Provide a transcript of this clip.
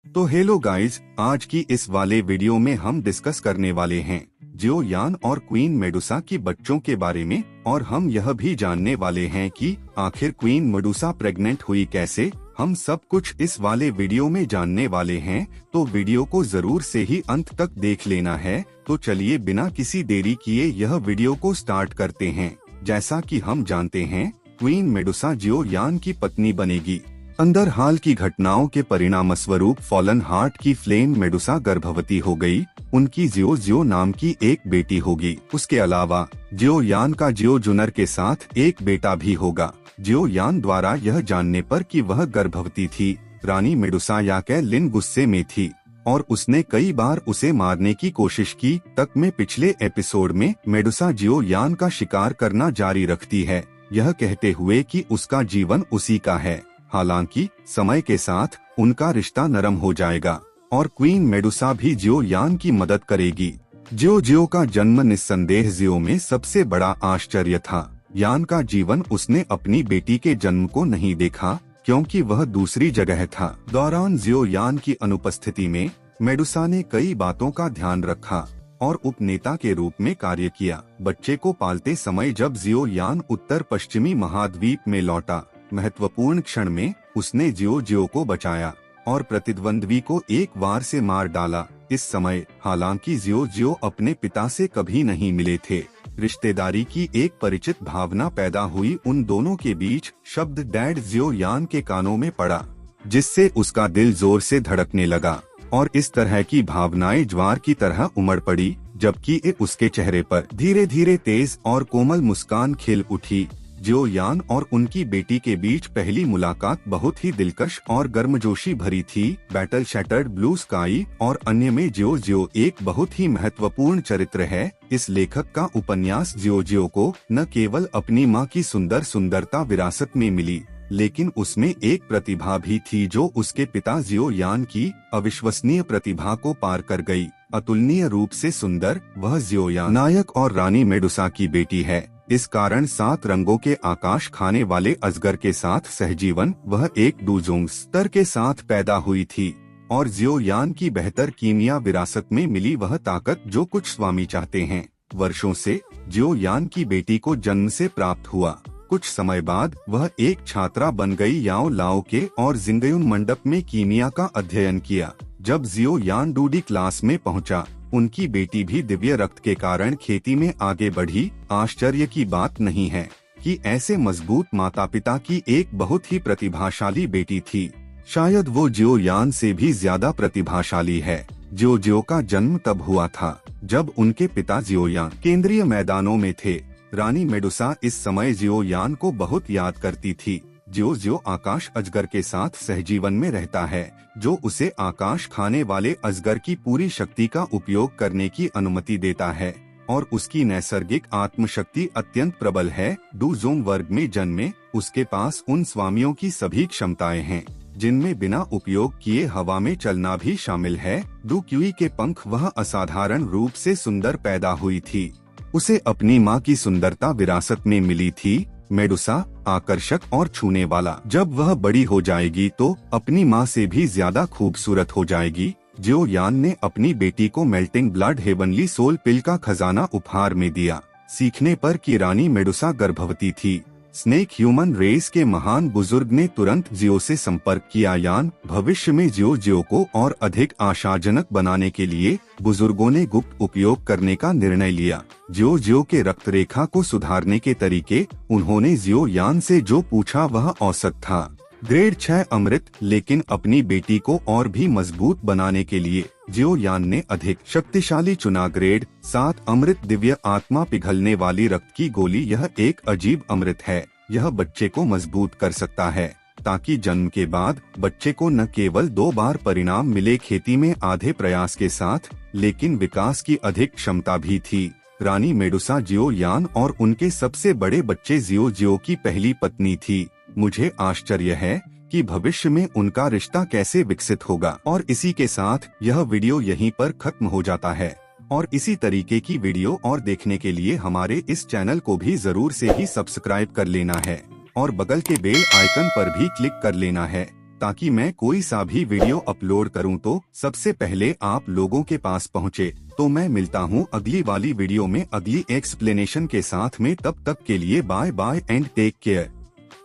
तो hello guys, आज की इस वाले वीडियो में हम डिस्कस करने वाले हैं जियो यान और क्वीन मेडुसा की बच्चों के बारे में, और हम यह भी जानने वाले हैं कि आखिर क्वीन मेडुसा प्रेग्नेंट हुई कैसे। हम सब कुछ इस वाले वीडियो में जानने वाले हैं, तो वीडियो को जरूर से ही अंत तक देख लेना है। तो चलिए बिना किसी देरी किए यह वीडियो को स्टार्ट करते हैं। जैसा कि हम जानते हैं, क्वीन मेडुसा जियो यान की पत्नी बनेगी। अंदर हाल की घटनाओं के परिणाम स्वरूप फॉलन हार्ट की फ्लेम मेडुसा गर्भवती हो गई। उनकी जियो नाम की एक बेटी होगी। उसके अलावा जियो यान का जियो जुनर के साथ एक बेटा भी होगा। जियो यान द्वारा यह जानने पर कि वह गर्भवती थी, रानी मेडुसा याकेलिन गुस्से में थी और उसने कई बार उसे मारने की कोशिश की। तक में पिछले एपिसोड में मेडुसा जियो यान का शिकार करना जारी रखती है, यह कहते हुए कि उसका जीवन उसी का है। हालांकि समय के साथ उनका रिश्ता नरम हो जाएगा और क्वीन मेडुसा भी जियो यान की मदद करेगी। जियो का जन्म निस्संदेह जियो में सबसे बड़ा आश्चर्य था। यान का जीवन उसने अपनी बेटी के जन्म को नहीं देखा, क्योंकि वह दूसरी जगह था। दौरान जियो यान की अनुपस्थिति में मेडुसा ने कई बातों का ध्यान रखा और उपनेता के रूप में कार्य किया। बच्चे को पालते समय जब जियो यान उत्तर पश्चिमी महाद्वीप में लौटा, महत्वपूर्ण क्षण में उसने जियो को बचाया और प्रतिद्वंद्वी को एक वार से मार डाला। इस समय हालांकि जियो अपने पिता से कभी नहीं मिले थे। रिश्तेदारी की एक परिचित भावना पैदा हुई उन दोनों के बीच। शब्द डैड जियो यान के कानों में पड़ा, जिससे उसका दिल जोर से धड़कने लगा और इस तरह की भावनाएं ज्वार की तरह उमड़ पड़ी, जबकि उसके चेहरे पर धीरे धीरे तेज और कोमल मुस्कान खिल उठी। जियो यान और उनकी बेटी के बीच पहली मुलाकात बहुत ही दिलकश और गर्मजोशी भरी थी। बैटल शैटर्ड ब्लू स्काई और अन्य में जियो एक बहुत ही महत्वपूर्ण चरित्र है। इस लेखक का उपन्यास जियो को न केवल अपनी माँ की सुंदरता विरासत में मिली, लेकिन उसमें एक प्रतिभा भी थी जो उसके पिता जियो यान की अविश्वसनीय प्रतिभा को पार कर गई। अतुलनीय रूप से सुंदर वह जियो यान नायक और रानी मेडुसा की बेटी है। इस कारण 7 रंगों के आकाश खाने वाले अजगर के साथ सहजीवन वह एक डूजोंग स्तर के साथ पैदा हुई थी और जियो यान की बेहतर कीमिया विरासत में मिली वह ताकत जो कुछ स्वामी चाहते हैं। वर्षों से जियो यान की बेटी को जन्म से प्राप्त हुआ। कुछ समय बाद वह एक छात्रा बन गई। याओ लाओ के और जिंगयुन मंडप में कीमिया का अध्ययन किया। जब जियो यान डूडी क्लास में पहुंचा, उनकी बेटी भी दिव्य रक्त के कारण खेती में आगे बढ़ी। आश्चर्य की बात नहीं है कि ऐसे मजबूत माता पिता की एक बहुत ही प्रतिभाशाली बेटी थी। शायद वो जियो यान से भी ज्यादा प्रतिभाशाली है। जियो का जन्म तब हुआ था जब उनके पिता जियो यान केंद्रीय मैदानों में थे। रानी मेडुसा इस समय जियो यान को बहुत याद करती थी। जियो आकाश अजगर के साथ सहजीवन में रहता है, जो उसे आकाश खाने वाले अजगर की पूरी शक्ति का उपयोग करने की अनुमति देता है और उसकी नैसर्गिक आत्मशक्ति अत्यंत प्रबल है। डूजोंग वर्ग में जन्मे उसके पास उन स्वामियों की सभी क्षमताएं हैं, जिनमें बिना उपयोग किए हवा में चलना भी शामिल है। डू क्यूई के पंख वह असाधारण रूप से सुंदर पैदा हुई थी। उसे अपनी माँ की सुंदरता विरासत में मिली थी। मेडुसा आकर्षक और छूने वाला। जब वह बड़ी हो जाएगी तो अपनी माँ से भी ज्यादा खूबसूरत हो जाएगी। जियो यान ने अपनी बेटी को मेल्टिंग ब्लड हेवनली सोल पिल का खजाना उपहार में दिया, सीखने पर कि रानी मेडुसा गर्भवती थी। स्नेक ह्यूमन रेस के महान बुजुर्ग ने तुरंत जियो से संपर्क किया। यान भविष्य में जियो को और अधिक आशाजनक बनाने के लिए बुजुर्गों ने गुप्त उपयोग करने का निर्णय लिया। जियो के रक्त रेखा को सुधारने के तरीके उन्होंने जियो यान से जो पूछा वह औसत था ग्रेड 6 अमृत, लेकिन अपनी बेटी को और भी मजबूत बनाने के लिए जियो यान ने अधिक शक्तिशाली चुना। ग्रेड 7 अमृत दिव्य आत्मा पिघलने वाली रक्त की गोली। यह एक अजीब अमृत है। यह बच्चे को मजबूत कर सकता है ताकि जन्म के बाद बच्चे को न केवल 2 बार परिणाम मिले खेती में आधे प्रयास के साथ, लेकिन विकास की अधिक क्षमता भी थी। रानी मेडुसा जियो यान और उनके सबसे बड़े बच्चे जियो की पहली पत्नी थी। मुझे आश्चर्य है कि भविष्य में उनका रिश्ता कैसे विकसित होगा। और इसी के साथ यह वीडियो यहीं पर खत्म हो जाता है। और इसी तरीके की वीडियो और देखने के लिए हमारे इस चैनल को भी जरूर से ही सब्सक्राइब कर लेना है और बगल के बेल आइकन पर भी क्लिक कर लेना है। ताकि मैं कोई सा भी वीडियो अपलोड करूं तो सबसे पहले आप लोगों के पास पहुंचे। तो मैं मिलता हूं अगली वाली वीडियो में अगली एक्सप्लेनेशन के साथ में। तब तक के लिए bye bye and take care.